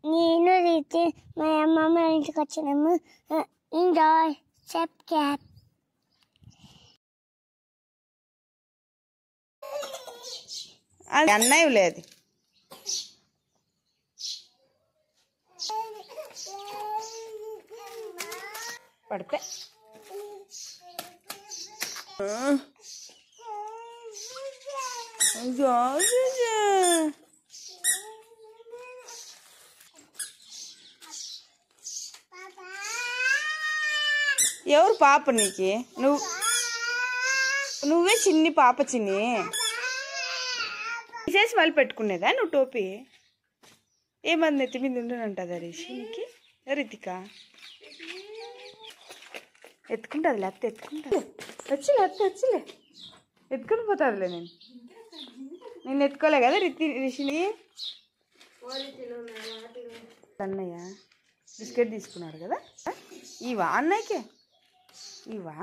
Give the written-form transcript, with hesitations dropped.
నేను రీతి మా అమ్మమ్మ ఇంటికి వచ్చినాము. ఎంజాయ్ చెప్ క్యాప్. అది అన్నయ్య లేదు. పడితే ఎవరు పాప నీకి? నువ్వే చిన్ని పాప. చిన్ని తీసేసి వాళ్ళు పెట్టుకునేదా నువ్వు టోపీ? ఏమన్నా నెత్తి మీద ఉండనంటదా రిషి నీకు? రితిక ఎత్తుకుంటుంది. లేకపోతే ఎత్తుకుంటుంది. వచ్చిలే ఎత్తుకుని పోతుందిలే. నేను ఎత్తుకోలే కదా రిషిని. అన్నయ్య బిస్కెట్ తీసుకున్నాడు కదా. ఇవా అన్నయ్యకే? ఇవా